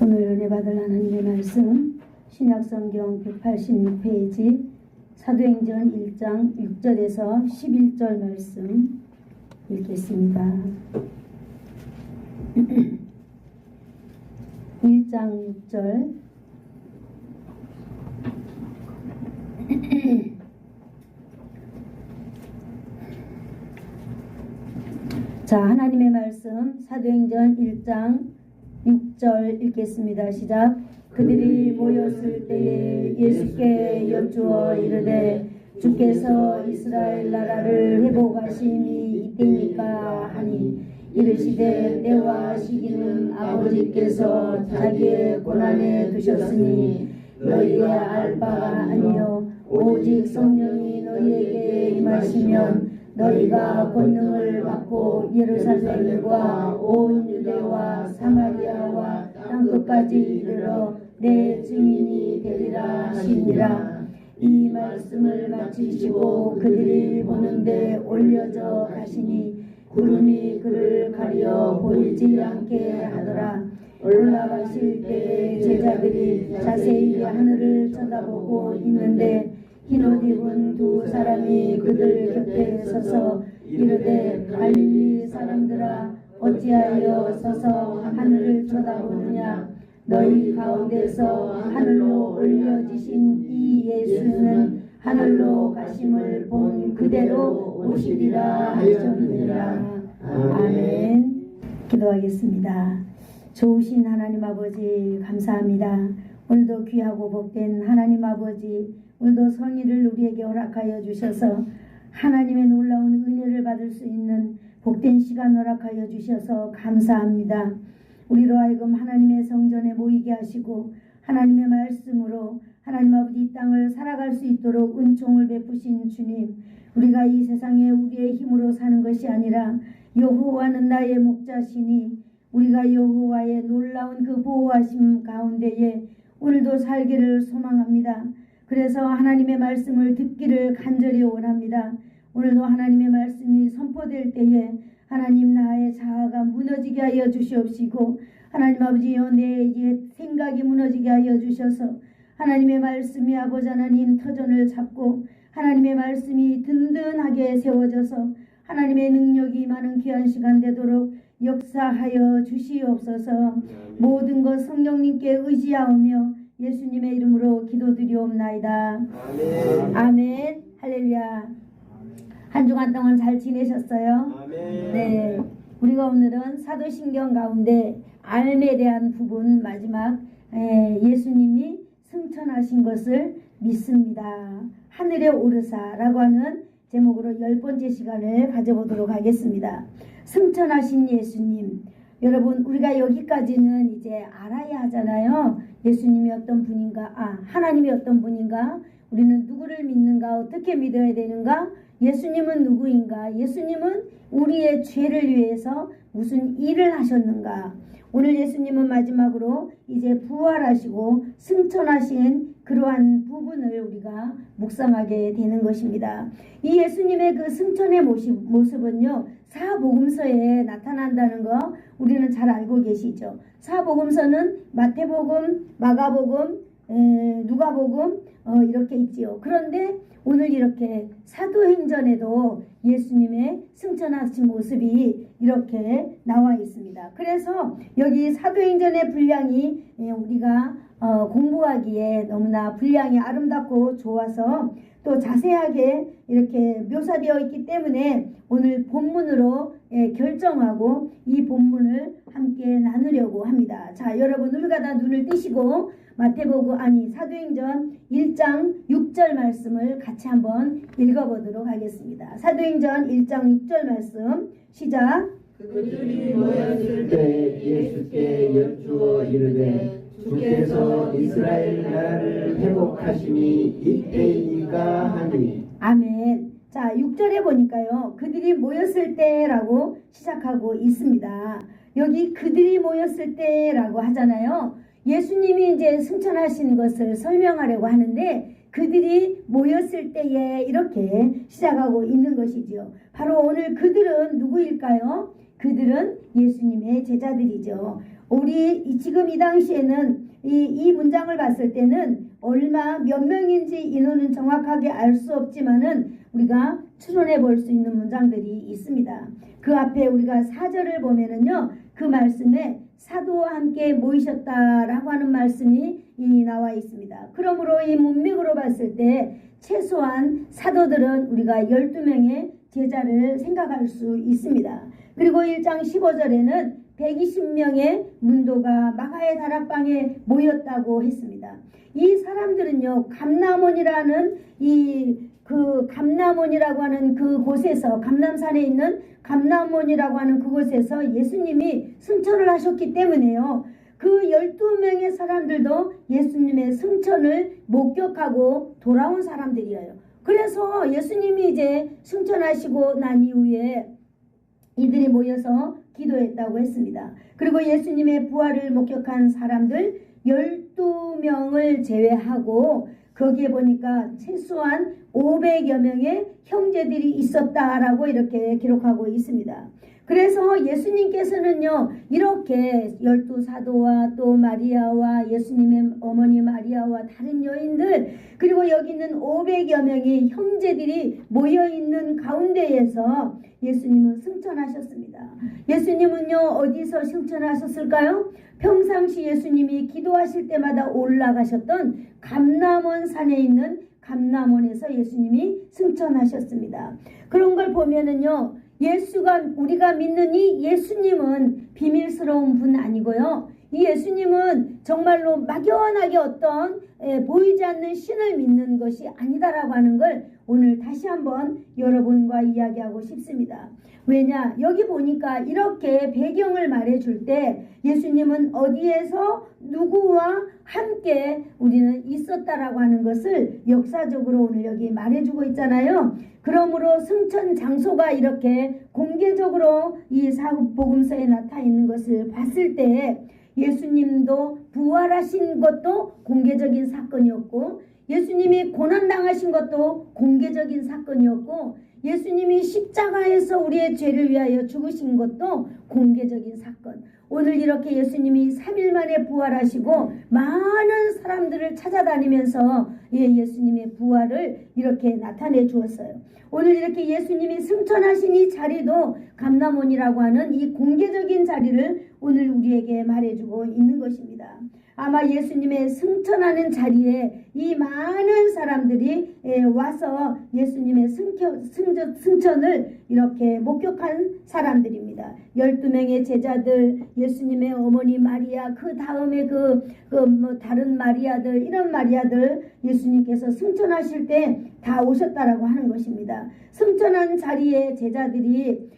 오늘 은혜 받을 하나님의 말씀 신약성경 186페이지 사도행전 1장 6절에서 11절 말씀 읽겠습니다. 1장 6절 자, 하나님의 말씀 사도행전 1장 6절 읽겠습니다. 시작. 그들이 모였을 때에 예수께 여쭈어 이르되 주께서 이스라엘 나라를 회복하심이 이때니까 하니 이르시되 때와 시기는 아버지께서 자기의 고난에 두셨으니 너희가 알 바가 아니요 오직 성령이 너희에게 임하시면 너희가 권능을 받고 예루살렘과 온 유대와 사마리아와 땅끝까지 이르러 내 증인이 되리라 하시니라. 이 말씀을 마치시고 그들이 보는데 올려져 가시니 구름이 그를 가려 보이지 않게 하더라. 올라가실 때에 제자들이 자세히 하늘을 쳐다보고 있는데 흰옷 입은 두 사람이 그들 곁에 서서 이르되 갈릴리 사람들아 어찌하여 서서 하늘을 쳐다보느냐. 너희 가운데서 하늘로 올려지신 이 예수는 하늘로 가심을 본 그대로 오시리라 하셨느니라. 아멘. 기도하겠습니다. 좋으신 하나님 아버지 감사합니다. 오늘도 귀하고 복된 하나님 아버지, 오늘도 성의를 우리에게 허락하여 주셔서 하나님의 놀라운 은혜를 받을 수 있는 복된 시간 허락하여 주셔서 감사합니다. 우리로 하여금 하나님의 성전에 모이게 하시고 하나님의 말씀으로 하나님 아버지 이 땅을 살아갈 수 있도록 은총을 베푸신 주님, 우리가 이 세상에 우리의 힘으로 사는 것이 아니라 여호와는 나의 목자시니 우리가 여호와의 놀라운 그 보호하심 가운데에 오늘도 살기를 소망합니다. 그래서 하나님의 말씀을 듣기를 간절히 원합니다. 오늘도 하나님의 말씀이 선포될 때에 하나님 나의 자아가 무너지게 하여 주시옵시고 하나님 아버지여 내 생각이 무너지게 하여 주셔서 하나님의 말씀이 아버지 하나님 터전을 잡고 하나님의 말씀이 든든하게 세워져서 하나님의 능력이 많은 귀한 시간 되도록 역사하여 주시옵소서. 모든 것 성령님께 의지하오며 예수님의 이름으로 기도드리옵나이다. 아멘. 아멘. 할렐루야. 한 주간 동안 잘 지내셨어요? 아멘. 네. 우리가 오늘은 사도신경 가운데 알에 대한 부분 마지막 예수님이 승천하신 것을 믿습니다. 하늘에 오르사라고 하는 제목으로 10번째 시간을 가져보도록 하겠습니다. 승천하신 예수님. 여러분 우리가 여기까지는 이제 알아야 하잖아요. 예수님이 어떤 분인가, 하나님이 어떤 분인가, 우리는 누구를 믿는가, 어떻게 믿어야 되는가, 예수님은 누구인가, 예수님은 우리의 죄를 위해서 무슨 일을 하셨는가. 오늘 예수님은 마지막으로 이제 부활하시고 승천하신 그러한 부분을 우리가 묵상하게 되는 것입니다. 이 예수님의 그 승천의 모습은요, 사복음서에 나타난다는 거 우리는 잘 알고 계시죠. 사복음서는 마태복음, 마가복음, 누가복음 이렇게 있지요. 그런데 오늘 이렇게 사도행전에도 예수님의 승천하신 모습이 이렇게 나와 있습니다. 그래서 여기 사도행전의 분량이 우리가 공부하기에 너무나 분량이 아름답고 좋아서 또 자세하게 이렇게 묘사되어 있기 때문에 오늘 본문으로 결정하고 이 본문을 함께 나누려고 합니다. 자, 여러분 우리가 다 눈을 뜨시고 사도행전 1장 6절 말씀을 같이 한번 읽어보도록 하겠습니다. 사도행전 1장 6절 말씀 시작. 그들이 모였을 때 예수께 여쭈어 이르되 주께서 이스라엘 나라를 회복하심이 이때이니까 하니. 아멘. 자, 6절에 보니까요, 그들이 모였을 때라고 시작하고 있습니다. 여기 그들이 모였을 때라고 하잖아요. 예수님이 이제 승천하신 것을 설명하려고 하는데 그들이 모였을 때에 이렇게 시작하고 있는 것이지요. 바로 오늘 그들은 누구일까요? 그들은 예수님의 제자들이죠. 우리 지금 이 당시에는 이 문장을 봤을 때는 얼마 몇 명인지 인원은 정확하게 알 수 없지만은 우리가 추론해 볼 수 있는 문장들이 있습니다. 그 앞에 우리가 4절을 보면은요, 그 말씀에 사도와 함께 모이셨다라고 하는 말씀이 나와 있습니다. 그러므로 이 문맥으로 봤을 때 최소한 사도들은 우리가 12명의 제자를 생각할 수 있습니다. 그리고 1장 15절에는 120명의 문도가 마가의 다락방에 모였다고 했습니다. 이 사람들은요, 감람원이라는 감람원이라고 하는 그곳에서, 감람산에 있는 감람원이라고 하는 그곳에서 예수님이 승천을 하셨기 때문에요. 그 12명의 사람들도 예수님의 승천을 목격하고 돌아온 사람들이에요. 그래서 예수님이 이제 승천하시고 난 이후에 이들이 모여서 기도했다고 했습니다. 그리고 예수님의 부활을 목격한 사람들 12명을 제외하고 거기에 보니까 최소한 500여 명의 형제들이 있었다라고 이렇게 기록하고 있습니다. 그래서 예수님께서는요, 이렇게 12사도와 또 마리아와 예수님의 어머니 마리아와 다른 여인들, 그리고 여기 있는 500여 명의 형제들이 모여있는 가운데에서 예수님은 승천하셨습니다. 예수님은요, 어디서 승천하셨을까요? 평상시 예수님이 기도하실 때마다 올라가셨던 감람원 산에 있는 감람원에서 예수님이 승천하셨습니다. 그런 걸 보면은요, 우리가 믿는 이 예수님은 비밀스러운 분 아니고요. 이 예수님은 정말로 막연하게 어떤 보이지 않는 신을 믿는 것이 아니다라고 하는 걸 오늘 다시 한번 여러분과 이야기하고 싶습니다. 왜냐? 여기 보니까 이렇게 배경을 말해줄 때 예수님은 어디에서 누구와 함께 우리는 있었다라고 하는 것을 역사적으로 오늘 여기 말해주고 있잖아요. 그러므로 승천 장소가 이렇게 공개적으로 이 사복음서에 나타나 있는 것을 봤을 때 예수님도 부활하신 것도 공개적인 사건이었고, 예수님이 고난당하신 것도 공개적인 사건이었고, 예수님이 십자가에서 우리의 죄를 위하여 죽으신 것도 공개적인 사건. 오늘 이렇게 예수님이 3일 만에 부활하시고 많은 사람들을 찾아다니면서 예수님의 부활을 이렇게 나타내 주었어요. 오늘 이렇게 예수님이 승천하신 이 자리도 감람원이라고 하는 이 공개적인 자리를 오늘 우리에게 말해주고 있는 것입니다. 아마 예수님의 승천하는 자리에 이 많은 사람들이 와서 예수님의 승천을 이렇게 목격한 사람들입니다. 12명의 제자들, 예수님의 어머니 마리아, 그 다음에 다른 마리아들, 이런 마리아들 예수님께서 승천하실 때 다 오셨다라고 하는 것입니다. 승천한 자리에 제자들이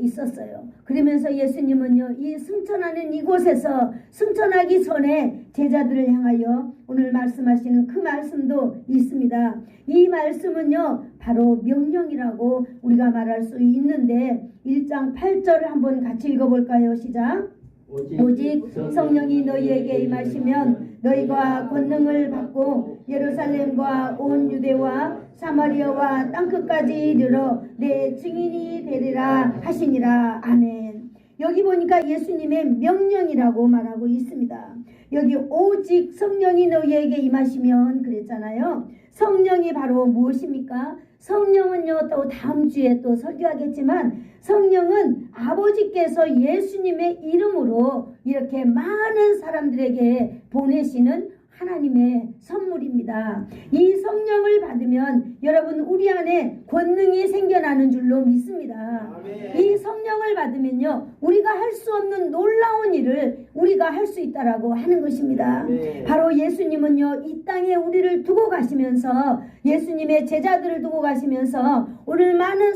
있었어요. 그러면서 예수님은요, 이 승천하는 이곳에서 승천하기 전에 제자들을 향하여 오늘 말씀하시는 그 말씀도 있습니다. 이 말씀은요, 바로 명령이라고 우리가 말할 수 있는데 1장 8절을 한번 같이 읽어볼까요? 시작. 오직 성령이 너희에게 임하시면 너희가 권능을 받고 예루살렘과 온 유대와 사마리아와 땅끝까지 이르러 내 증인이 되리라 하시니라. 아멘. 여기 보니까 예수님의 명령이라고 말하고 있습니다. 여기 오직 성령이 너희에게 임하시면 그랬잖아요. 성령이 바로 무엇입니까? 성령은요, 또 다음 주에 또 설교하겠지만 성령은 아버지께서 예수님의 이름으로 이렇게 많은 사람들에게 보내시는 하나님의 선물입니다. 이 성령을 받으면 여러분 우리 안에 권능이 생겨나는 줄로 믿습니다. 아멘. 이 성령을 받으면요, 우리가 할 수 없는 놀라운 일을 우리가 할 수 있다라고 하는 것입니다. 아멘. 바로 예수님은요, 이 땅에 우리를 두고 가시면서 예수님의 제자들을 두고 가시면서 오늘 많은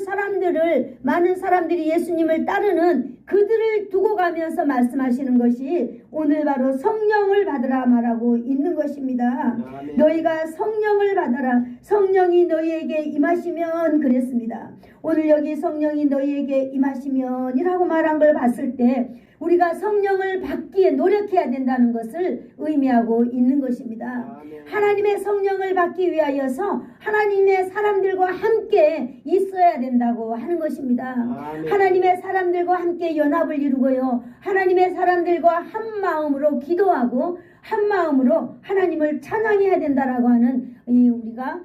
사람들이 예수님을 따르는 그들을 두고 가면서 말씀하시는 것이 오늘 바로 성령을 받으라 말하고 있는 것입니다. 아멘. 너희가 성령을 받아라. 성령이 너희에게 임하시면 그랬습니다. 오늘 여기 성령이 너희에게 임하시면 이라고 말한 걸 봤을 때 우리가 성령을 받기에 노력해야 된다는 것을 의미하고 있는 것입니다. 하나님의 성령을 받기 위하여서 하나님의 사람들과 함께 있어야 된다고 하는 것입니다. 하나님의 사람들과 함께 연합을 이루고요. 하나님의 사람들과 한 마음으로 기도하고 한 마음으로 하나님을 찬양해야 된다라고 하는 우리가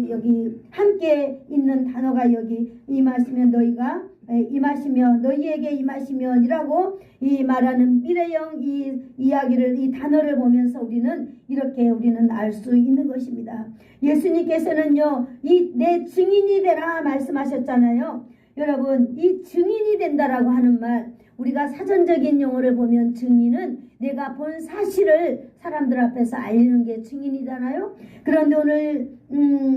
여기 함께 있는 단어가 여기 임하시면 너희가 임하시며 너희에게 임하시면이라고 이 말하는 미래형 이 이야기를 이 단어를 보면서 우리는 알 수 있는 것입니다. 예수님께서는요 이 내 증인이 되라 말씀하셨잖아요. 여러분 이 증인이 된다라고 하는 말 우리가 사전적인 용어를 보면 증인은 내가 본 사실을 사람들 앞에서 알리는 게 증인이잖아요. 그런데 오늘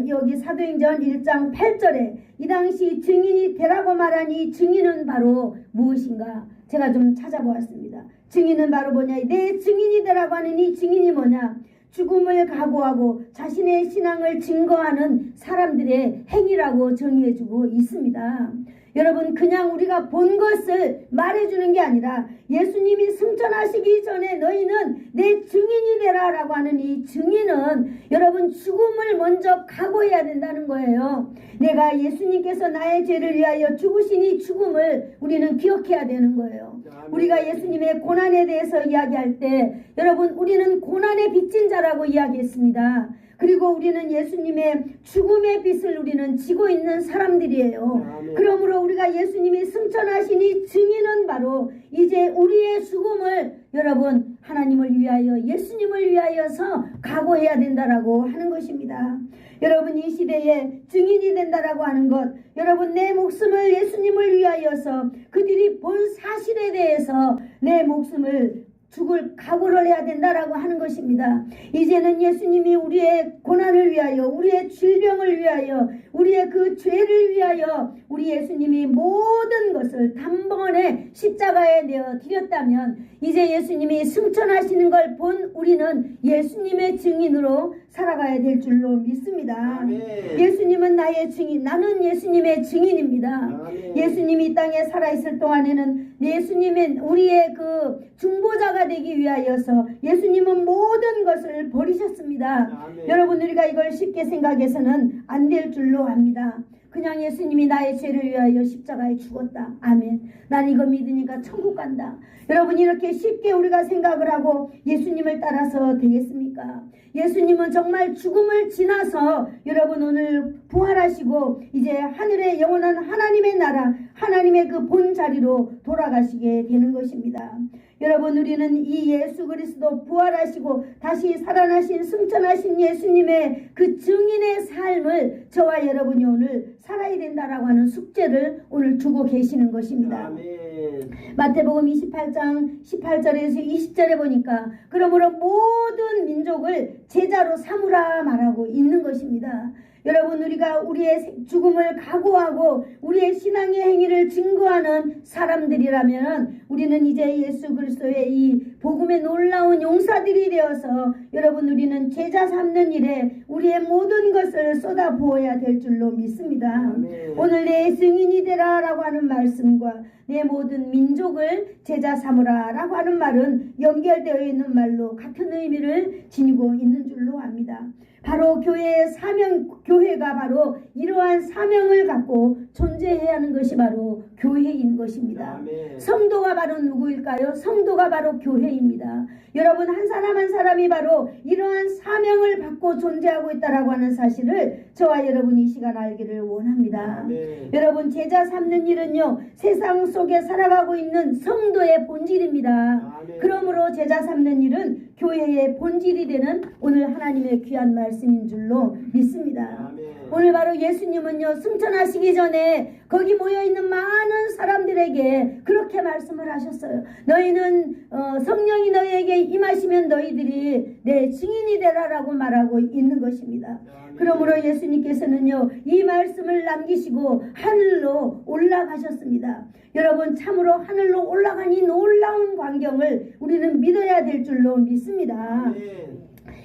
여기 사도행전 1장 8절에 이 당시 증인이 되라고 말한 이 증인은 바로 무엇인가 제가 좀 찾아보았습니다. 증인은 바로 뭐냐, 내 증인이 되라고 하는 이 증인이 뭐냐, 죽음을 각오하고 자신의 신앙을 증거하는 사람들의 행위라고 정의해주고 있습니다. 여러분 그냥 우리가 본 것을 말해주는 게 아니라 예수님이 승천하시기 전에 너희는 내 증인이 되라 라고 하는 이 증인은 여러분 죽음을 먼저 각오해야 된다는 거예요. 내가 예수님께서 나의 죄를 위하여 죽으신 이 죽음을 우리는 기억해야 되는 거예요. 우리가 예수님의 고난에 대해서 이야기할 때 여러분 우리는 고난에 빚진 자라고 이야기했습니다. 그리고 우리는 예수님의 죽음의 빛을 우리는 지고 있는 사람들이에요. 그러므로 우리가 예수님이 승천하신 이 증인은 바로 이제 우리의 죽음을 여러분 하나님을 위하여 예수님을 위하여서 각오해야 된다라고 하는 것입니다. 여러분 이 시대에 증인이 된다라고 하는 것 여러분 내 목숨을 예수님을 위하여서 그들이 본 사실에 대해서 내 목숨을 죽을 각오를 해야 된다라고 하는 것입니다. 이제는 예수님이 우리의 고난을 위하여 우리의 질병을 위하여 우리의 그 죄를 위하여 우리 예수님이 모든 것을 단번에 십자가에 내어 드렸다면 이제 예수님이 승천하시는 걸 본 우리는 예수님의 증인으로 살아가야 될 줄로 믿습니다. 아멘. 예수님은 나의 증인, 나는 예수님의 증인입니다. 아멘. 예수님이 이 땅에 살아있을 동안에는 예수님은 우리의 그 중보자가 되기 위하여서 예수님은 모든 것을 버리셨습니다. 아멘. 여러분 우리가 이걸 쉽게 생각해서는 안 될 줄로 압니다. 그냥 예수님이 나의 죄를 위하여 십자가에 죽었다. 아멘. 난 이거 믿으니까 천국 간다. 여러분 이렇게 쉽게 우리가 생각을 하고 예수님을 따라서 되겠습니까? 예수님은 정말 죽음을 지나서 여러분 오늘 부활하시고 이제 하늘의 영원한 하나님의 나라 하나님의 그 본 자리로 돌아가시게 되는 것입니다. 여러분 우리는 이 예수 그리스도 부활하시고 다시 살아나신 승천하신 예수님의 그 증인의 삶을 저와 여러분이 오늘 살아야 된다라고 하는 숙제를 오늘 두고 계시는 것입니다. 아멘. 마태복음 28장 18절에서 20절에 보니까 그러므로 모든 민족을 제자로 삼으라 말하고 있는 것입니다. 여러분 우리가 우리의 죽음을 각오하고 우리의 신앙의 행위를 증거하는 사람들이라면 우리는 이제 예수 그리스도의 이 복음의 놀라운 용사들이 되어서 여러분 우리는 제자 삼는 일에 우리의 모든 것을 쏟아부어야 될 줄로 믿습니다. 아멘. 오늘 내 증인이 되라 라고 하는 말씀과 내 모든 민족을 제자 삼으라 라고 하는 말은 연결되어 있는 말로 같은 의미를 지니고 있는 줄로 압니다. 바로 교회의 사명, 교회가 바로 이러한 사명을 갖고 존재해야 하는 것이 바로 교회인 것입니다. 아멘. 성도가 바로 누구일까요? 성도가 바로 교회입니다. 여러분 한 사람 한 사람이 바로 이러한 사명을 받고 존재하고 있다라고 하는 사실을 저와 여러분이 이 시간 알기를 원합니다. 아멘. 여러분 제자 삼는 일은요 세상 속에 살아가고 있는 성도의 본질입니다. 아멘. 그러므로 제자 삼는 일은 교회의 본질이 되는 오늘 하나님의 귀한 말씀인 줄로 믿습니다. 아멘. 오늘 바로 예수님은요 승천하시기 전에 거기 모여있는 많은 사람들에게 그렇게 말씀을 하셨어요. 너희는 성령이 너희에게 임하시면 너희들이 내 증인이 되라라고 말하고 있는 것입니다. 그러므로 예수님께서는요 이 말씀을 남기시고 하늘로 올라가셨습니다. 여러분 참으로 하늘로 올라간 이 놀라운 광경을 우리는 믿어야 될 줄로 믿습니다.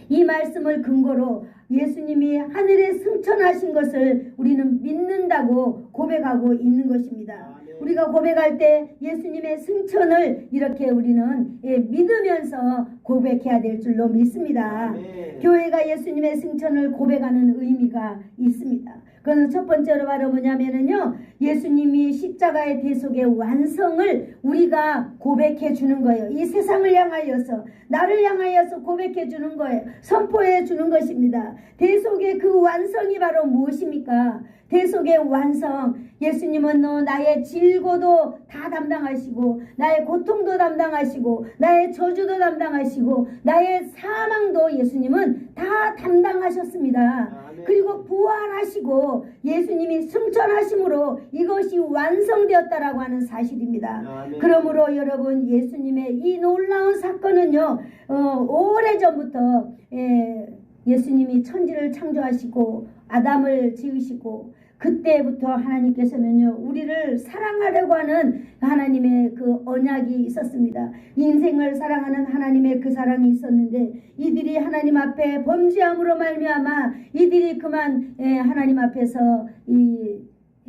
이 말씀을 근거로 예수님이 하늘에 승천하신 것을 우리는 믿는다고 고백하고 있는 것입니다. 우리가 우리가 고백할 때 예수님의 승천을 이렇게 우리는 믿으면서 고백해야 될 줄로 믿습니다. 아멘. 교회가 예수님의 승천을 고백하는 의미가 있습니다. 그래서 첫 번째로 바로 뭐냐면은요, 예수님이 십자가의 대속의 완성을 우리가 고백해 주는 거예요. 이 세상을 향하여서, 나를 향하여서 고백해 주는 거예요. 선포해 주는 것입니다. 대속의 그 완성이 바로 무엇입니까? 대속의 완성, 예수님은 나의 질고도 다 담당하시고, 나의 고통도 담당하시고, 나의 저주도 담당하시고, 나의 사망도 예수님은 다 담당하셨습니다. 아멘. 그리고 부활하시고 예수님이 승천하심으로 이것이 완성되었다라고 하는 사실입니다. 아멘. 그러므로 여러분, 예수님의 이 놀라운 사건은요, 오래전부터 예수님이 천지를 창조하시고 아담을 지으시고 그때부터 하나님께서는요, 우리를 사랑하려고 하는 하나님의 그 언약이 있었습니다. 인생을 사랑하는 하나님의 그 사랑이 있었는데, 이들이 하나님 앞에 범죄함으로 말미암아 이들이 그만 하나님 앞에서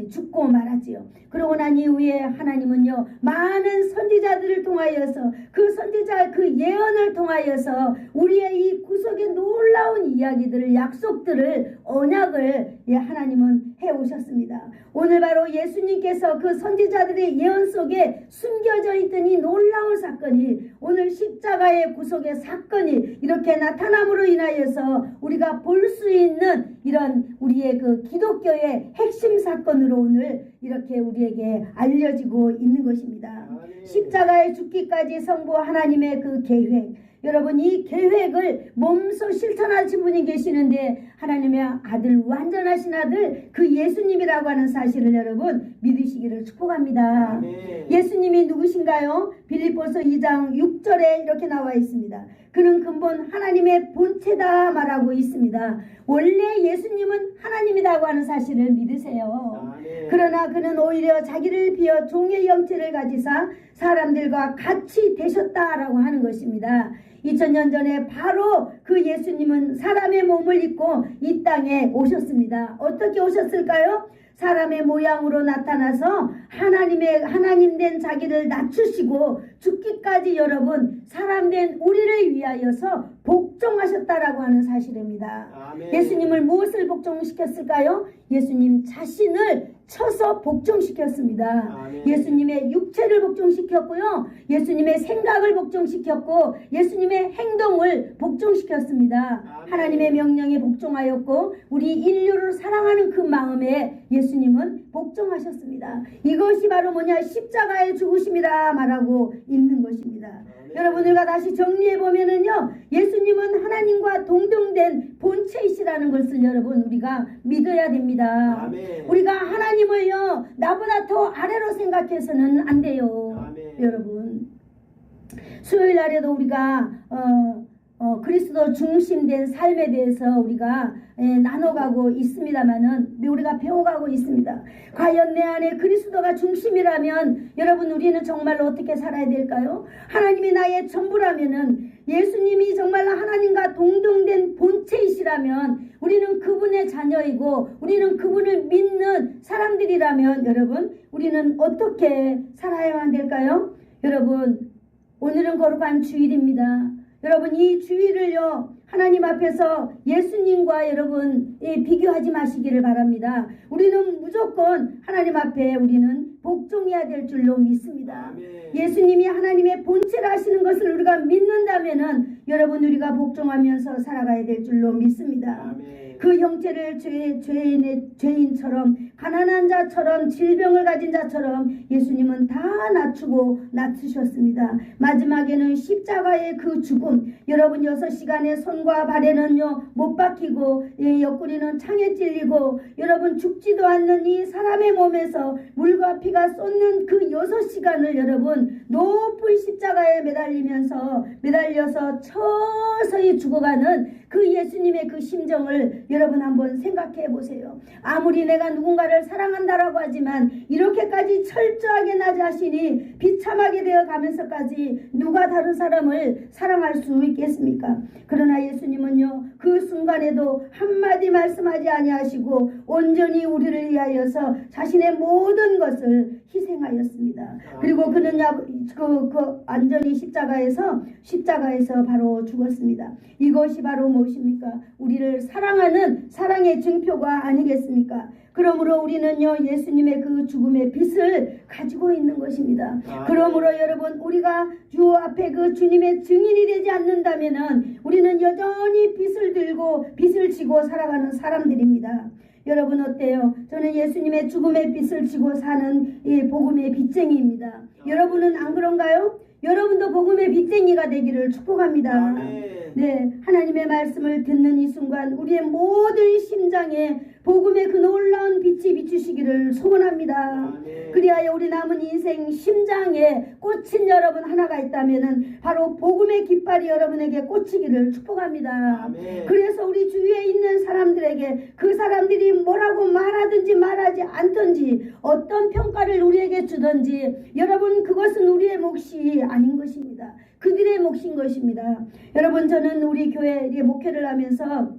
죽고 말았지요. 그러고 난 이후에 하나님은요, 많은 선지자들을 통하여서 그 선지자 그 예언을 통하여서 우리의 이 구속의 놀라운 이야기들을, 약속들을, 언약을 하나님은 해오셨습니다. 오늘 바로 예수님께서 그 선지자들의 예언 속에 숨겨져 있던 이 놀라운 사건이, 오늘 십자가의 구속의 사건이 이렇게 나타남으로 인하여서 우리가 볼 수 있는 이런 우리의 그 기독교의 핵심 사건으로 오늘 이렇게 우리에게 알려지고 있는 것입니다. 아멘. 십자가에 죽기까지 성부 하나님의 그 계획, 여러분 이 계획을 몸소 실천하신 분이 계시는데, 하나님의 아들, 완전하신 아들 그 예수님이라고 하는 사실을 여러분 믿으시기를 축복합니다. 아멘. 예수님이 누구신가요? 빌립보서 2장 6절에 이렇게 나와 있습니다. 그는 근본 하나님의 본체다 말하고 있습니다. 원래 예수님은 하나님이라고 하는 사실을 믿으세요. 아멘. 그러나 그는 오히려 자기를 비어 종의 형체를 가지사 사람들과 같이 되셨다라고 하는 것입니다. 2000년 전에 바로 그 예수님은 사람의 몸을 입고 이 땅에 오셨습니다. 어떻게 오셨을까요? 사람의 모양으로 나타나서 하나님 된 자기를 낮추시고 죽기까지 여러분 사람 된 우리를 위하여서 복종하셨다라고 하는 사실입니다. 아멘. 예수님을 무엇을 복종시켰을까요? 예수님 자신을 쳐서 복종시켰습니다. 아멘. 예수님의 육체를 복종시켰고요, 예수님의 생각을 복종시켰고, 예수님의 행동을 복종시켰습니다. 아멘. 하나님의 명령에 복종하였고, 우리 인류를 사랑하는 그 마음에 예수님은 복종하셨습니다. 이것이 바로 뭐냐? 십자가의 죽으심이라 말하고 있는 것입니다. 아멘. 여러분, 우리가 다시 정리해보면은요, 예수님은 하나님과 동등된 본체이시라는 것을 여러분 우리가 믿어야 됩니다. 아멘. 우리가 하나님을요, 나보다 더 아래로 생각해서는 안 돼요. 아멘. 여러분, 수요일 날에도 우리가 그리스도 중심된 삶에 대해서 우리가 나눠가고 있습니다만은, 우리가 배워가고 있습니다. 과연 내 안에 그리스도가 중심이라면 여러분 우리는 정말로 어떻게 살아야 될까요? 하나님이 나의 전부라면은, 예수님이 정말로 하나님과 동등된 본체이시라면, 우리는 그분의 자녀이고 우리는 그분을 믿는 사람들이라면 여러분 우리는 어떻게 살아야만 될까요? 여러분, 오늘은 거룩한 주일입니다. 여러분, 이 주일을요, 하나님 앞에서 예수님과 여러분 비교하지 마시기를 바랍니다. 우리는 무조건 하나님 앞에 우리는 복종해야 될 줄로 믿습니다. 아멘. 예수님이 하나님의 본체를 하시는 것을 우리가 믿는다면은 여러분 우리가 복종하면서 살아가야 될 줄로 믿습니다. 아멘. 그 형체를 죄인처럼, 가난한 자처럼, 질병을 가진 자처럼 예수님은 다 낮추고 낮추셨습니다. 마지막에는 십자가의 그 죽음, 여러분 6시간의 손과 발에는요 못 박히고 옆구리는 창에 찔리고 여러분 죽지도 않는 이 사람의 몸에서 물과 피가 쏟는 그 6시간을 여러분 높은 십자가에 매달려서 서서히 죽어가는 그 예수님의 그 심정을 여러분 한번 생각해 보세요. 아무리 내가 누군가를 사랑한다라고 하지만 이렇게까지 철저하게 나 자신이 비참하게 되어 가면서까지 누가 다른 사람을 사랑할 수 있겠습니까? 그러나 예수님은요, 그 순간에도 한마디 말씀하지 아니하시고 온전히 우리를 위하여서 자신의 모든 것을 희생하였습니다. 그리고 그는 완전히 십자가에서 바로 죽었습니다. 이것이 바로 무엇입니까? 우리를 사랑하는 사랑의 증표가 아니겠습니까? 그러므로 우리는요, 예수님의 그 죽음의 빛을 가지고 있는 것입니다. 그러므로 여러분, 우리가 주 앞에 그 주님의 증인이 되지 않는다면은 우리는 여전히 빛을 들고 빛을 지고 살아가는 사람들입니다. 여러분 어때요? 저는 예수님의 죽음의 빛을 지고 사는 이 복음의 빚쟁이입니다. 여러분은 안 그런가요? 여러분도 복음의 빚쟁이가 되기를 축복합니다. 네, 하나님의 말씀을 듣는 이 순간 우리의 모든 심장에 복음의 그 놀라운 빛이 비추시기를 소원합니다. 그리하여 우리 남은 인생 심장에 꽂힌 여러분 하나가 있다면은 바로 복음의 깃발이 여러분에게 꽂히기를 축복합니다. 그래서 우리 주위에 있는 사람들에게 그 사람들이 뭐라고 말하든지 말하지 않든지 어떤 평가를 우리에게 주든지 여러분 그것은 우리의 몫이 아닌 것입니다. 그들의 몫인 것입니다. 여러분 저는 우리 교회에 목회를 하면서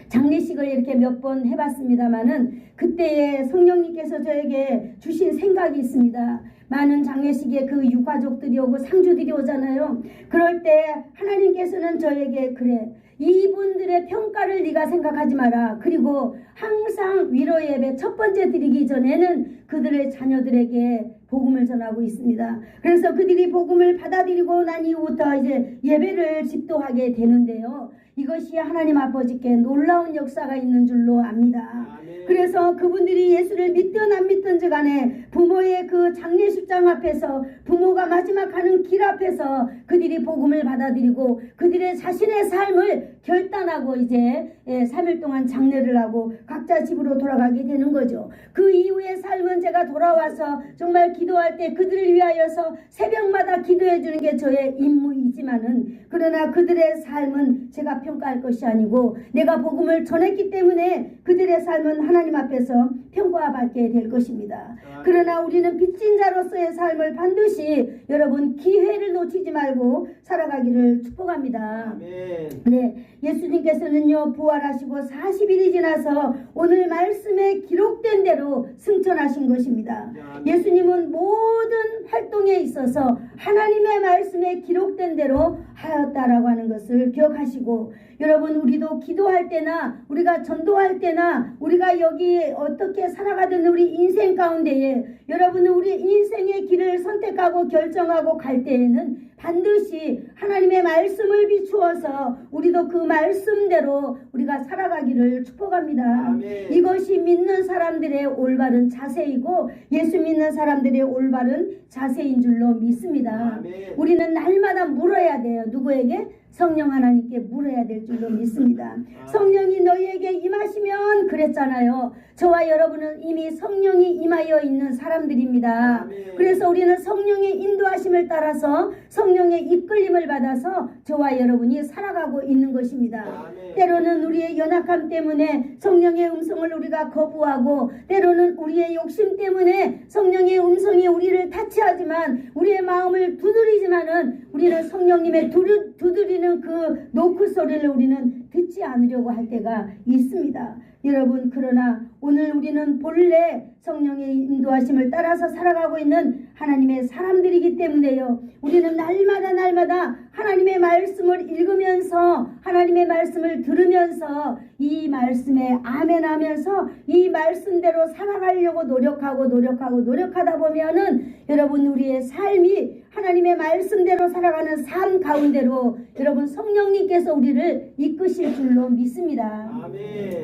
장례식을 이렇게 몇 번 해봤습니다마는 그때에 성령님께서 저에게 주신 생각이 있습니다. 많은 장례식에 그 유가족들이 오고 상주들이 오잖아요. 그럴 때 하나님께서는 저에게 그래, 이분들의 평가를 네가 생각하지 마라. 그리고 항상 위로 예배 첫 번째 드리기 전에는 그들의 자녀들에게 복음을 전하고 있습니다. 그래서 그들이 복음을 받아들이고 난 이후부터 이제 예배를 집도하게 되는데요. 이것이 하나님 아버지께 놀라운 역사가 있는 줄로 압니다. 그래서 그분들이 예수를 믿든 안 믿든지 간에 부모의 그 장례식장 앞에서 부모가 마지막 가는 길 앞에서 그들이 복음을 받아들이고 그들의 자신의 삶을 결단하고 이제 3일 동안 장례를 하고 각자 집으로 돌아가게 되는 거죠. 그 이후의 삶은 제가 돌아와서 정말 기도할 때 그들을 위하여서 새벽마다 기도해 주는 게 저의 임무이지만은 그러나 그들의 삶은 제가 평가할 것이 아니고 내가 복음을 전했기 때문에 그들의 삶은 하나님 앞에서 평가받게 될 것입니다. 그러나 우리는 빚진 자로서의 삶을 반드시 여러분 기회를 놓치지 말고 살아가기를 축복합니다. 네, 예수님께서는요 부활하시고 40일이 지나서 오늘 말씀에 기록된 대로 승천하신 것입니다. 예수님은 모든 활동에 있어서 하나님의 말씀에 기록된 대로 하였다라고 하는 것을 기억하시고 여러분 우리도 기도할 때나 우리가 전도할 때나 우리가 여기 어떻게 살아가든 우리 인생 가운데에 여러분은 우리 인생의 길을 선택하고 결정하고 갈 때에는 반드시 하나님의 말씀을 비추어서 우리도 그 말씀대로 우리가 살아가기를 축복합니다. 아멘. 이것이 믿는 사람들의 올바른 자세이고 예수 믿는 사람들의 올바른 자세인 줄로 믿습니다. 아멘. 우리는 날마다 물어야 돼요. 누구에게? 성령 하나님께 물어야 될 줄로 믿습니다. 성령이 너희에게 임하시면 그랬잖아요. 저와 여러분은 이미 성령이 임하여 있는 사람들입니다. 아멘. 그래서 우리는 성령의 인도하심을 따라서 성령의 이끌림을 받아서 저와 여러분이 살아가고 있는 것입니다. 아멘. 때로는 우리의 연약함 때문에 성령의 음성을 우리가 거부하고 때로는 우리의 욕심 때문에 성령의 음성이 우리를 타치하지만 우리의 마음을 두드리지만은 우리는 성령님의 두드리는 그 노크 소리를 우리는 듣지 않으려고 할 때가 있습니다. 여러분 그러나 오늘 우리는 본래 성령의 인도하심을 따라서 살아가고 있는 하나님의 사람들이기 때문에요. 우리는 날마다 하나님의 말씀을 읽으면서 하나님의 말씀을 들으면서 이 말씀에 아멘하면서 이 말씀대로 살아가려고 노력하다 보면은 여러분 우리의 삶이 하나님의 말씀대로 살아가는 삶 가운데로 여러분 성령님께서 우리를 이끄실 줄로 믿습니다. 아멘.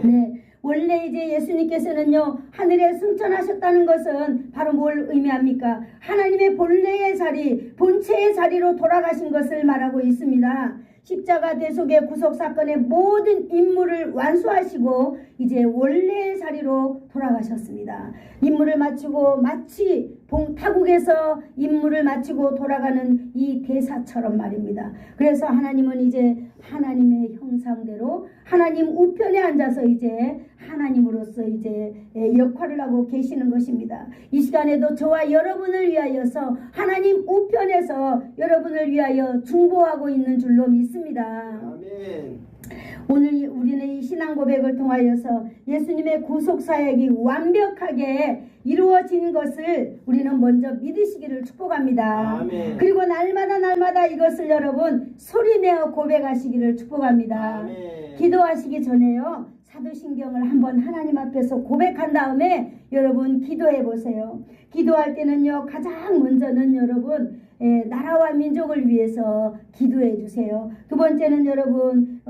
네. 원래 이제 예수님께서는요 하늘에 승천하셨다는 것은 바로 뭘 의미합니까? 하나님의 본래의 자리, 본체의 자리로 돌아가신 것을 말하고 있습니다. 십자가 대속의 구속 사건의 모든 임무를 완수하시고 이제 원래의 자리로 돌아가셨습니다. 임무를 마치고 마치 타국에서 임무를 마치고 돌아가는 이 대사처럼 말입니다. 그래서 하나님은 이제 하나님의 형상대로 하나님 우편에 앉아서 이제 하나님으로서 이제 역할을 하고 계시는 것입니다. 이 시간에도 저와 여러분을 위하여서 하나님 우편에서 여러분을 위하여 중보하고 있는 줄로 믿습니다. 아멘. 오늘 우리는 이 신앙 고백을 통하여서 예수님의 구속 사역이 완벽하게 이루어진 것을 우리는 먼저 믿으시기를 축복합니다. 아멘. 그리고 날마다 이것을 여러분 소리내어 고백하시기를 축복합니다. 아멘. 기도하시기 전에요, 사도신경을 한번 하나님 앞에서 고백한 다음에 여러분 기도해 보세요. 기도할 때는요, 가장 먼저는 여러분 나라와 민족을 위해서 기도해 주세요. 두 번째는 여러분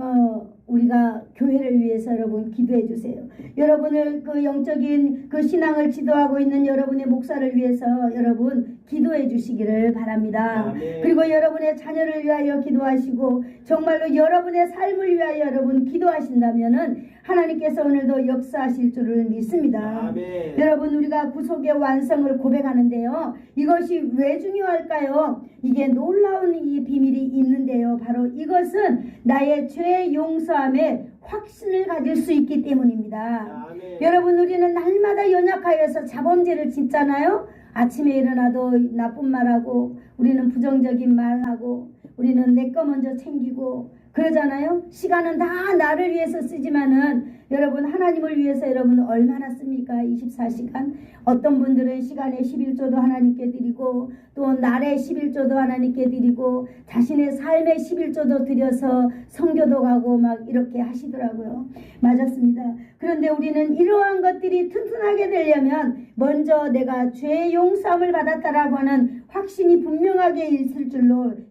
우리가 교회를 위해서 여러분 기도해 주세요. 여러분을 그 영적인 그 신앙을 지도하고 있는 여러분의 목사를 위해서 여러분 기도해 주시기를 바랍니다. 아멘. 그리고 여러분의 자녀를 위하여 기도하시고 정말로 여러분의 삶을 위하여 여러분 기도하신다면은 하나님께서 오늘도 역사하실 줄을 믿습니다. 아멘. 여러분, 우리가 구속의 완성을 고백하는데요, 이것이 왜 중요할까요? 이게 놀라운 이 비밀이 있는데요, 바로 이것은 나의 죄 용서함에 확신을 가질 수 있기 때문입니다. 아멘. 여러분, 우리는 날마다 연약하여서 자범죄를 짓잖아요. 아침에 일어나도 나쁜 말하고, 우리는 부정적인 말하고, 우리는 내 거 먼저 챙기고 그러잖아요. 시간은 다 나를 위해서 쓰지만은 여러분, 하나님을 위해서 여러분 얼마나 씁니까? 24시간. 어떤 분들은 시간의 11조도 하나님께 드리고 또 날의 11조도 하나님께 드리고 자신의 삶의 11조도 드려서 성교도 가고 막 이렇게 하시더라고요. 맞았습니다. 그런데 우리는 이러한 것들이 튼튼하게 되려면 먼저 내가 죄 용서함을 받았다라고 하는 확신이 분명하게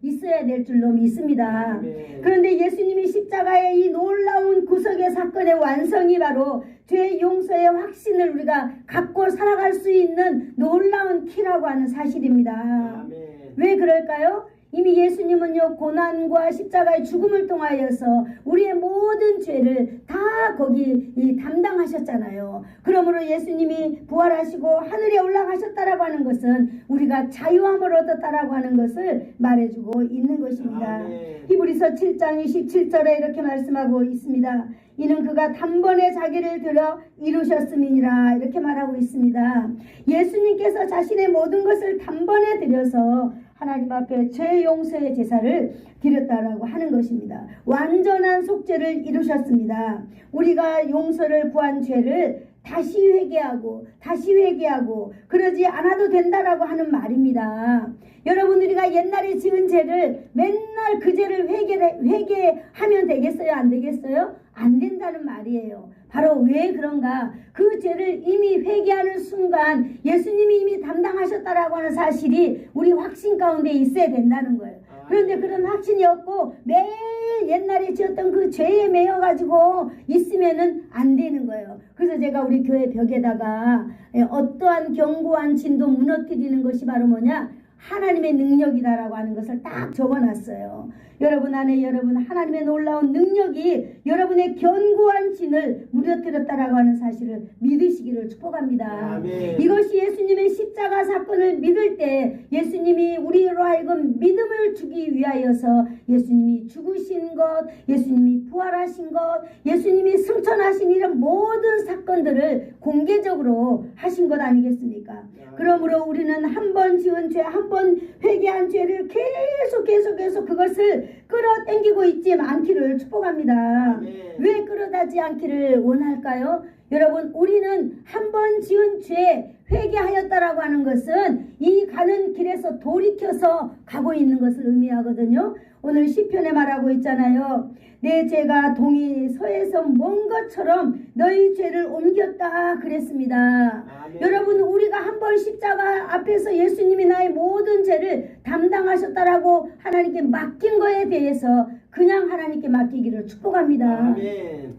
있어야 될 줄로 믿습니다. 아멘. 그런데 예수님이 십자가의 이 놀라운 구속의 사건의 완성이 바로 죄 용서의 확신을 우리가 갖고 살아갈 수 있는 놀라운 키라고 하는 사실입니다. 아멘. 왜 그럴까요? 이미 예수님은요, 고난과 십자가의 죽음을 통하여서 우리의 모든 죄를 다 거기 담당하셨잖아요. 그러므로 예수님이 부활하시고 하늘에 올라가셨다라고 하는 것은 우리가 자유함을 얻었다라고 하는 것을 말해주고 있는 것입니다. 아멘. 히브리서 7장 27절에 이렇게 말씀하고 있습니다. 이는 그가 단번에 자기를 들어 이루셨음이니라, 이렇게 말하고 있습니다. 예수님께서 자신의 모든 것을 단번에 들여서 하나님 앞에 죄 용서의 제사를 드렸다라고 하는 것입니다. 완전한 속죄를 이루셨습니다. 우리가 용서를 구한 죄를 다시 회개하고 그러지 않아도 된다라고 하는 말입니다. 여러분, 우리가 옛날에 지은 죄를 맨날 그 죄를 회개하면 되겠어요? 안 되겠어요? 안 된다는 말이에요. 바로 왜 그런가? 그 죄를 이미 회개하는 순간 예수님이 이미 담당하셨다라고 하는 사실이 우리 확신 가운데 있어야 된다는 거예요. 그런데 그런 확신이 없고 매일 옛날에 지었던 그 죄에 매여가지고 있으면은 안 되는 거예요. 그래서 제가 우리 교회 벽에다가 어떠한 견고한 진도 무너뜨리는 것이 바로 뭐냐? 하나님의 능력이다라고 하는 것을 딱 적어놨어요. 여러분 안에 여러분 하나님의 놀라운 능력이 여러분의 견고한 진을 무너뜨렸다라고 하는 사실을 믿으시기를 축복합니다. 아멘. 이것이 예수님의 십자가 사건을 믿을 때 예수님이 우리로 하여금 믿음을 주기 위하여서 예수님이 죽으신 것, 예수님이 부활하신 것, 예수님이 승천하신 이런 모든 사건들을 공개적으로 하신 것 아니겠습니까? 그러므로 우리는 한 번 지은 죄, 한 번 회개한 죄를 계속 그것을 끌어당기고 있지 않기를 축복합니다. 아멘. 왜 끌어다지 않기를 원할까요? 여러분, 우리는 한 번 지은 죄 회개하였다라고 하는 것은 이 가는 길에서 돌이켜서 가고 있는 것을 의미하거든요. 오늘 시편에 말하고 있잖아요. 내 죄가 동이 서에서 먼 것처럼 너희 죄를 옮겼다 그랬습니다. 아멘. 여러분, 우리가 한 번 십자가 앞에서 예수님이 나의 모든 죄를 담당하셨다라고 하나님께 맡긴 거에 대해서 그냥 하나님께 맡기기를 축복합니다. 아멘.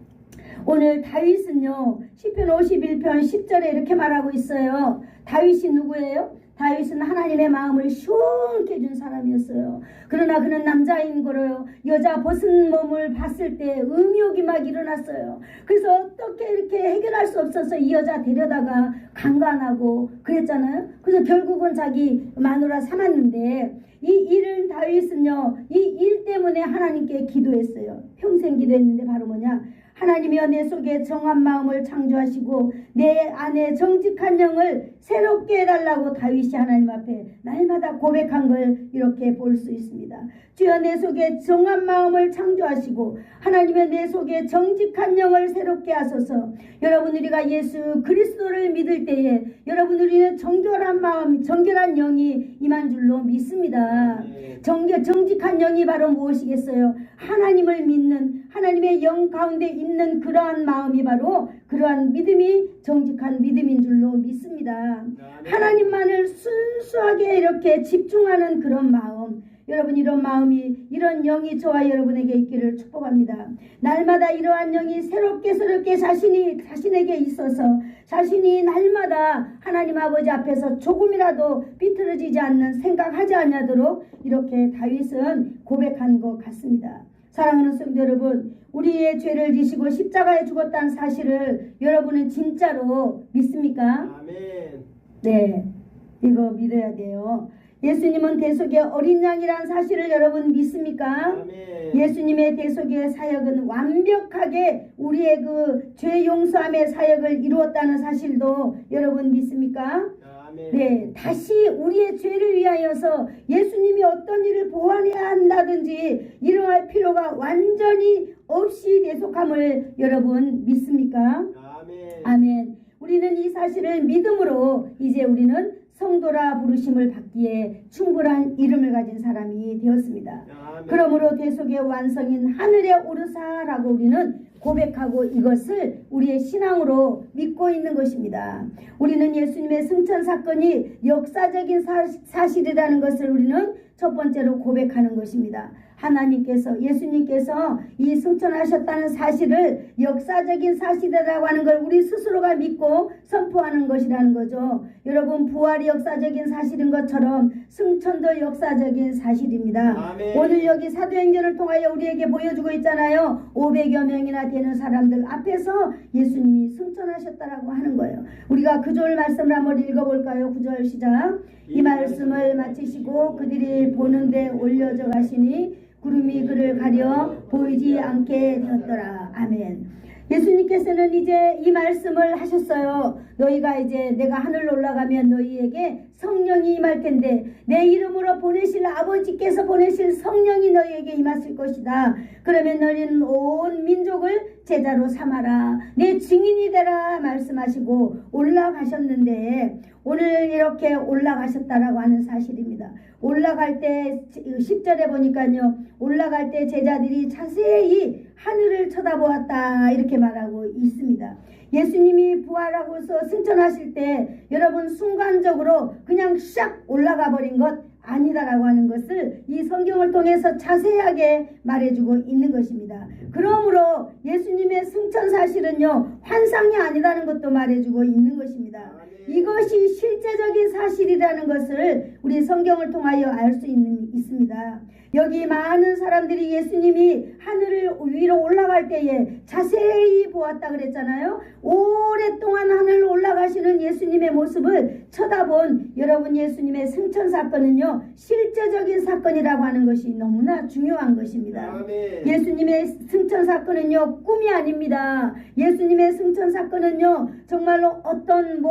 오늘 다윗은요, 시편 51편 10절에 이렇게 말하고 있어요. 다윗이 누구예요? 다윗은 하나님의 마음을 시원케 해준 사람이었어요. 그러나 그는 남자인 거로요. 여자 벗은 몸을 봤을 때 음욕이 막 일어났어요. 그래서 어떻게 이렇게 해결할 수 없어서 이 여자 데려다가 강간하고 그랬잖아요. 그래서 결국은 자기 마누라 삼았는데 이 일은 다윗은요, 이 일 때문에 하나님께 기도했어요. 평생 기도했는데 바로 뭐냐? 하나님이여 내 속에 정한 마음을 창조하시고 내 안에 정직한 영을 새롭게 해달라고 다윗이 하나님 앞에 날마다 고백한 걸 이렇게 볼 수 있습니다. 주여 내 속에 정한 마음을 창조하시고 하나님의 내 속에 정직한 영을 새롭게 하소서. 여러분 우리가 예수 그리스도를 믿을 때에 여러분 우리는 정결한 마음, 정결한 영이 임한 줄로 믿습니다. 정직한 영이 바로 무엇이겠어요? 하나님을 믿는 하나님의 영 가운데 있는 그러한 마음이 바로 그러한 믿음이 정직한 믿음인 줄로 믿습니다. 하나님만을 순수하게 이렇게 집중하는 그런 마음, 여러분 이런 마음이 이런 영이 저와 여러분에게 있기를 축복합니다. 날마다 이러한 영이 새롭게 자신에게 있어서 자신이 날마다 하나님 아버지 앞에서 조금이라도 비틀어지지 않는 생각하지 않도록 이렇게 다윗은 고백한 것 같습니다. 사랑하는 성도 여러분, 우리의 죄를 지시고 십자가에 죽었다는 사실을 여러분은 진짜로 믿습니까? 아멘. 네, 이거 믿어야 돼요. 예수님은 대속의 어린 양이라는 사실을 여러분 믿습니까? 아멘. 예수님의 대속의 사역은 완벽하게 우리의 그 죄 용서함의 사역을 이루었다는 사실도 여러분 믿습니까? 아멘. 네, 다시 우리의 죄를 위하여서 예수님이 어떤 일을 보완해야 한다든지 일어날 필요가 완전히 없이 대속함을 여러분 믿습니까? 아멘. 아멘. 우리는 이 사실을 믿음으로 이제 우리는 성도라 부르심을 받기에 충분한 이름을 가진 사람이 되었습니다. 아멘. 그러므로 대속의 완성인 하늘에 오르사라고 우리는 고백하고 이것을 우리의 신앙으로 믿고 있는 것입니다. 우리는 예수님의 승천 사건이 역사적인 사실이라는 것을 우리는 첫 번째로 고백하는 것입니다. 하나님께서 예수님께서 이 승천하셨다는 사실을 역사적인 사실이라고 하는 걸 우리 스스로가 믿고 선포하는 것이라는 거죠. 여러분 부활이 역사적인 사실인 것처럼 승천도 역사적인 사실입니다. 아멘. 오늘 여기 사도행전을 통하여 우리에게 보여주고 있잖아요. 500여 명이나 되는 사람들 앞에서 예수님이 승천하셨다라고 하는 거예요. 우리가 구절 말씀을 한번 읽어볼까요? 9절 시작. 이 말씀을 마치시고 그들이 보는데 올려져 가시니 구름이 그를 가려 보이지 않게 되었더라. 아멘. 예수님께서는 이제 이 말씀을 하셨어요. 너희가 이제 내가 하늘로 올라가면 너희에게 성령이 임할 텐데 내 이름으로 보내실 아버지께서 보내실 성령이 너희에게 임하실 것이다. 그러면 너희는 온 민족을 제자로 삼아라. 내 증인이 되라 말씀하시고 올라가셨는데 오늘 이렇게 올라가셨다라고 하는 사실입니다. 올라갈 때 10절에 보니까요. 올라갈 때 제자들이 자세히 하늘을 쳐다보았다 이렇게 말하고 있습니다. 예수님이 부활하고서 승천하실 때 여러분 순간적으로 그냥 샥 올라가 버린 것 아니다라고 하는 것을 이 성경을 통해서 자세하게 말해주고 있는 것입니다. 그러므로 예수님의 승천 사실은요 환상이 아니라는 것도 말해주고 있는 것입니다. 이것이 실제적인 사실이라는 것을 우리 성경을 통하여 알 수 있습니다. 여기 많은 사람들이 예수님이 하늘을 위로 올라갈 때에 자세히 보았다 그랬잖아요. 오랫동안 하늘로 올라가시는 예수님의 모습을 쳐다본 여러분 예수님의 승천 사건은요 실제적인 사건이라고 하는 것이 너무나 중요한 것입니다. 아멘. 예수님의 승천 사건은요 꿈이 아닙니다. 예수님의 승천 사건은요 정말로 어떤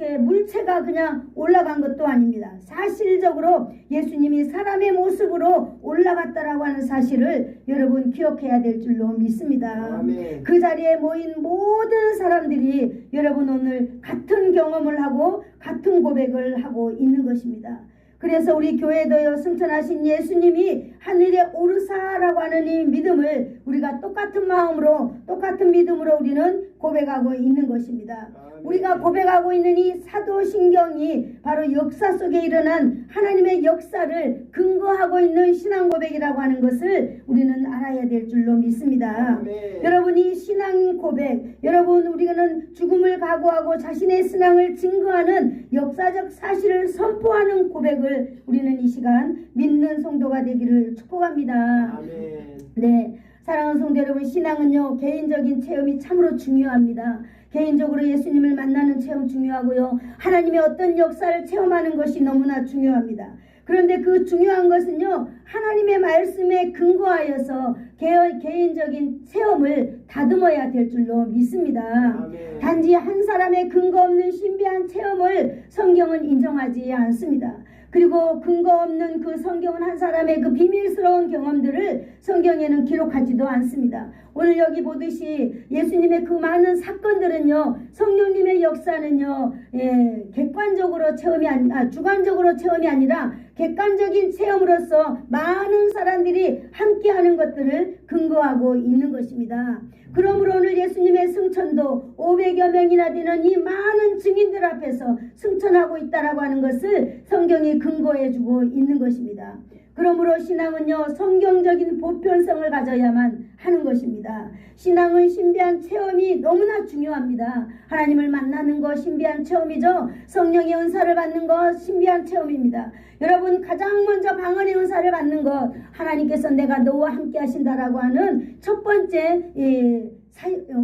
이렇게 물체가 그냥 올라간 것도 아닙니다. 사실적으로 예수님이 사람의 모습으로 올라갔다라고 하는 사실을 여러분 기억해야 될 줄로 믿습니다. 아멘. 그 자리에 모인 모든 사람들이 여러분 오늘 같은 경험을 하고 같은 고백을 하고 있는 것입니다. 그래서 우리 교회도요 승천하신 예수님이 하늘에 오르사라고 하는 이 믿음을 우리가 똑같은 마음으로 똑같은 믿음으로 우리는 고백하고 있는 것입니다. 우리가 고백하고 있는 이 사도신경이 바로 역사 속에 일어난 하나님의 역사를 근거하고 있는 신앙 고백이라고 하는 것을 우리는 알아야 될 줄로 믿습니다. 아멘. 여러분, 이 신앙 고백, 여러분, 우리는 죽음을 각오하고 자신의 신앙을 증거하는 역사적 사실을 선포하는 고백을 우리는 이 시간 믿는 성도가 되기를 축복합니다. 아멘. 네, 사랑하는 성도 여러분, 신앙은요 개인적인 체험이 참으로 중요합니다. 개인적으로 예수님을 만나는 체험 중요하고요, 하나님의 어떤 역사를 체험하는 것이 너무나 중요합니다. 그런데 그 중요한 것은요, 하나님의 말씀에 근거하여서 개인적인 체험을 다듬어야 될 줄로 믿습니다. 아멘. 단지 한 사람의 근거 없는 신비한 체험을 성경은 인정하지 않습니다. 그리고 근거 없는 그 성경은 한 사람의 그 비밀스러운 경험들을 성경에는 기록하지도 않습니다. 오늘 여기 보듯이 예수님의 그 많은 사건들은요, 성령님의 역사는요, 객관적으로 체험이 주관적으로 체험이 아니라 객관적인 체험으로서 많은 사람들이 함께하는 것들을 근거하고 있는 것입니다. 그러므로 오늘 예수님의 승천도 500여 명이나 되는 이 많은 증인들 앞에서 승천하고 있다라고 하는 것을 성경이 근거해주고 있는 것입니다. 그러므로 신앙은요, 성경적인 보편성을 가져야만 하는 것입니다. 신앙은 신비한 체험이 너무나 중요합니다. 하나님을 만나는 것 신비한 체험이죠. 성령의 은사를 받는 것 신비한 체험입니다. 여러분, 가장 먼저 방언의 은사를 받는 것, 하나님께서 내가 너와 함께 하신다라고 하는 첫 번째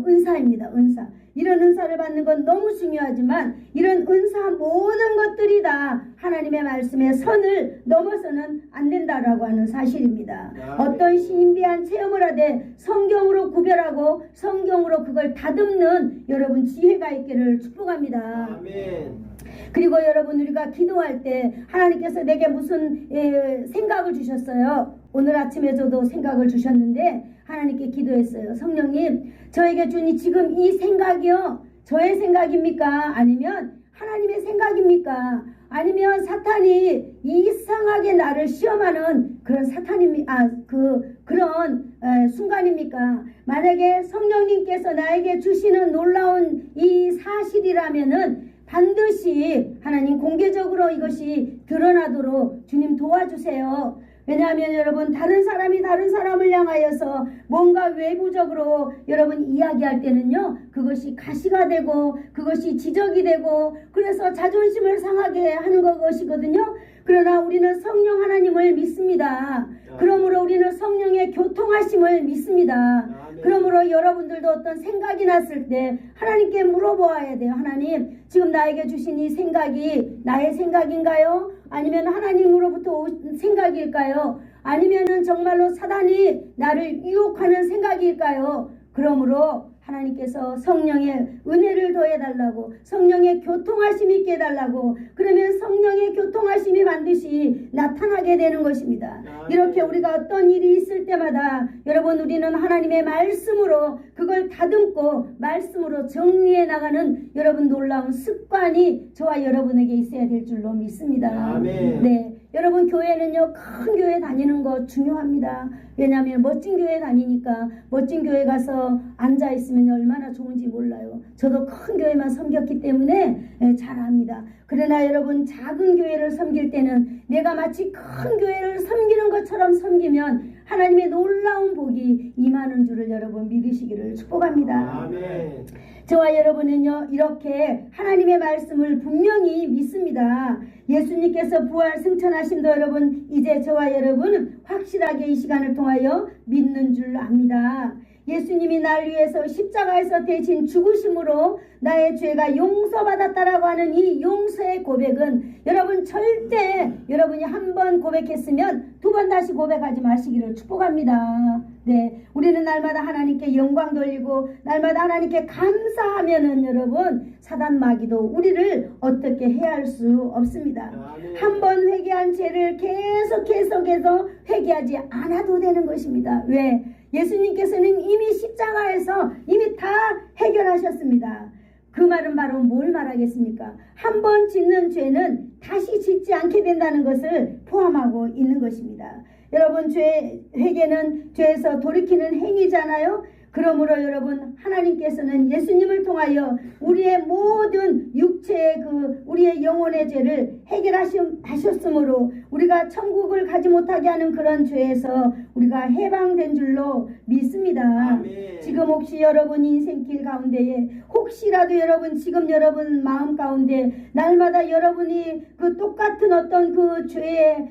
은사입니다. 은사. 이런 은사를 받는 건 너무 중요하지만 이런 은사 모든 것들이 다 하나님의 말씀의 선을 넘어서는 안 된다라고 하는 사실입니다. 어떤 신비한 체험을 하되 성경으로 구별하고 성경으로 그걸 다듬는 여러분 지혜가 있기를 축복합니다. 아멘. 그리고 여러분, 우리가 기도할 때 하나님께서 내게 무슨 생각을 주셨어요. 오늘 아침에 저도 생각을 주셨는데 하나님께 기도했어요. 성령님, 저에게 주니 지금 이 생각이요, 저의 생각입니까? 아니면 하나님의 생각입니까? 아니면 사탄이 이상하게 나를 시험하는 그런 그런 순간입니까? 만약에 성령님께서 나에게 주시는 놀라운 이 사실이라면은 반드시 하나님 공개적으로 이것이 드러나도록 주님 도와주세요. 왜냐하면 여러분, 다른 사람이 다른 사람을 향하여서 뭔가 외부적으로 여러분 이야기할 때는요, 그것이 가시가 되고 그것이 지적이 되고 그래서 자존심을 상하게 하는 것이거든요. 그러나 우리는 성령 하나님을 믿습니다. 그러므로 우리는 성령의 교통하심을 믿습니다. 그러므로 여러분들도 어떤 생각이 났을 때 하나님께 물어보아야 돼요. 하나님, 지금 나에게 주신 이 생각이 나의 생각인가요? 아니면 하나님으로부터 온 생각일까요? 아니면은 정말로 사단이 나를 유혹하는 생각일까요? 그러므로 하나님께서 성령의 은혜를 더해달라고, 성령의 교통하심이 있게 해달라고, 그러면 성령의 교통하심이 반드시 나타나게 되는 것입니다. 이렇게 우리가 어떤 일이 있을 때마다 여러분, 우리는 하나님의 말씀으로 그걸 다듬고 말씀으로 정리해 나가는 여러분 놀라운 습관이 저와 여러분에게 있어야 될 줄로 믿습니다. 아멘. 네, 여러분, 교회는요, 큰 교회 다니는 거 중요합니다. 왜냐하면 멋진 교회 다니니까 멋진 교회 가서 앉아있으면 얼마나 좋은지 몰라요. 저도 큰 교회만 섬겼기 때문에 잘 압니다. 그러나 여러분, 작은 교회를 섬길 때는 내가 마치 큰 교회를 섬기는 것처럼 섬기면 하나님의 놀라운 복이 임하는 줄을 여러분 믿으시기를 축복합니다. 아멘. 저와 여러분은요, 이렇게 하나님의 말씀을 분명히 믿습니다. 예수님께서 부활 승천하심도 여러분, 이제 저와 여러분은 확실하게 이 시간을 통하여 믿는 줄 압니다. 예수님이 날 위해서 십자가에서 대신 죽으심으로 나의 죄가 용서받았다라고 하는 이 용서의 고백은 여러분, 절대 여러분이 한 번 고백했으면 두 번 다시 고백하지 마시기를 축복합니다. 네, 우리는 날마다 하나님께 영광 돌리고 날마다 하나님께 감사하면은 여러분, 사단 마귀도 우리를 어떻게 해할 수 없습니다. 한 번 회개한 죄를 계속해서 회개하지 않아도 되는 것입니다. 왜? 예수님께서는 이미 십자가에서 이미 다 해결하셨습니다. 그 말은 바로 뭘 말하겠습니까? 한 번 짓는 죄는 다시 짓지 않게 된다는 것을 포함하고 있는 것입니다. 여러분, 회개는 죄에서 돌이키는 행위잖아요. 그러므로 여러분, 하나님께서는 예수님을 통하여 우리의 모든 육체의 우리의 영혼의 죄를 해결하셨으므로 우리가 천국을 가지 못하게 하는 그런 죄에서 우리가 해방된 줄로 믿습니다. 아멘. 지금 혹시 여러분 인생길 가운데에 혹시라도 여러분 지금 여러분 마음 가운데 날마다 여러분이 그 똑같은 어떤 그 죄의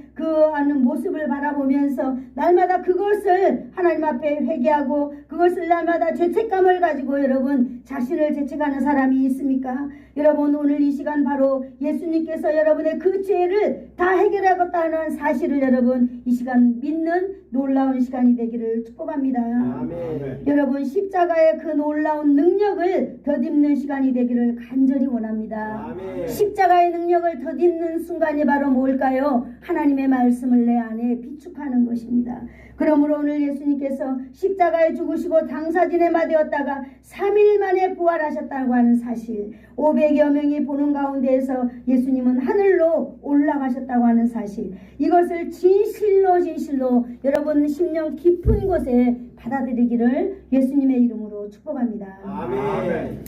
하는 모습을 바라보면서 날마다 그것을 하나님 앞에 회개하고 그것을 날마다 죄책감을 가지고 여러분 자신을 죄책하는 사람이 있습니까? 여러분, 오늘 이 시간 바로 예수님께서 여러분의 그 죄를 다 해결하겠다는 사실을 여러분 이 시간 믿는 놀라운 시간이 되기를 축복합니다. 아멘. 여러분, 십자가의 그 놀라운 능력을 덧입는 시간이 되기를 간절히 원합니다. 아멘. 십자가의 능력을 덧입는 순간이 바로 뭘까요? 하나님의 말씀을 내 안에 비축하는 것입니다. 그러므로 오늘 예수님께서 십자가에 죽으시고 당사진에 맞되었다가 3일 만에 부활하셨다고 하는 사실, 500여 명이 보는 가운데에서 예수님은 하늘로 올라가셨다고 하는 사실, 이것을 진실로 여러분 심령 깊은 곳에 받아들이기를 예수님의 이름으로 축복합니다. 아멘.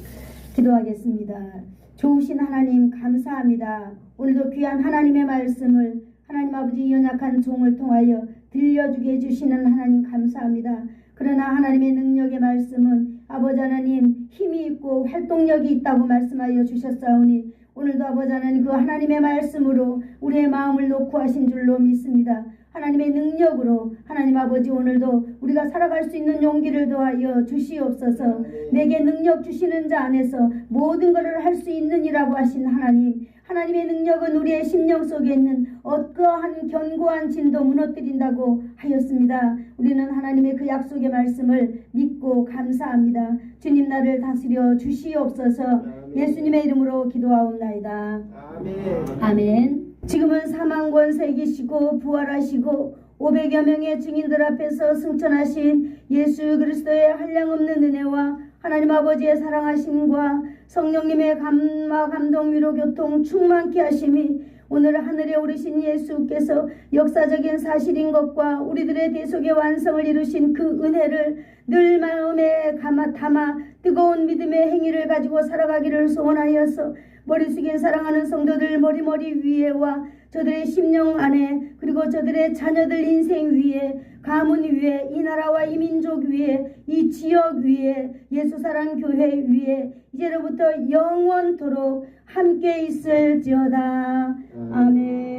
기도하겠습니다. 좋으신 하나님 감사합니다. 오늘도 귀한 하나님의 말씀을 하나님 아버지 연약한 종을 통하여 들려주게 해주시는 하나님 감사합니다. 그러나 하나님의 능력의 말씀은 아버지 하나님 힘이 있고 활동력이 있다고 말씀하여 주셨사오니 오늘도 아버지 하나님 그 하나님의 말씀으로 우리의 마음을 놓고 하신 줄로 믿습니다. 하나님의 능력으로 하나님 아버지 오늘도 우리가 살아갈 수 있는 용기를 더하여 주시옵소서. 내게 능력 주시는 자 안에서 모든 것을 할 수 있느니라고 하신 하나님, 하나님의 능력은 우리의 심령 속에 있는 어떠한 견고한 진도 무너뜨린다고 하였습니다. 우리는 하나님의 그 약속의 말씀을 믿고 감사합니다. 주님, 나를 다스려 주시옵소서. 예수님의 이름으로 기도하옵나이다. 아멘. 아멘. 지금은 사망 권세 이기시고 부활하시고 500여 명의 증인들 앞에서 승천하신 예수 그리스도의 한량없는 은혜와 하나님 아버지의 사랑하심과 성령님의 감화 감동 위로 교통 충만케 하심이 오늘 하늘에 오르신 예수께서 역사적인 사실인 것과 우리들의 대속의 완성을 이루신 그 은혜를 늘 마음에 담아 뜨거운 믿음의 행위를 가지고 살아가기를 소원하여서 머리 숙인 사랑하는 성도들 머리 위에와 저들의 심령 안에 그리고 저들의 자녀들 인생 위에 가문 위에 이 나라와 이 민족 위에 이 지역 위에 예수사랑 교회 위에 이제로부터 영원토록 함께 있을지어다. 아멘.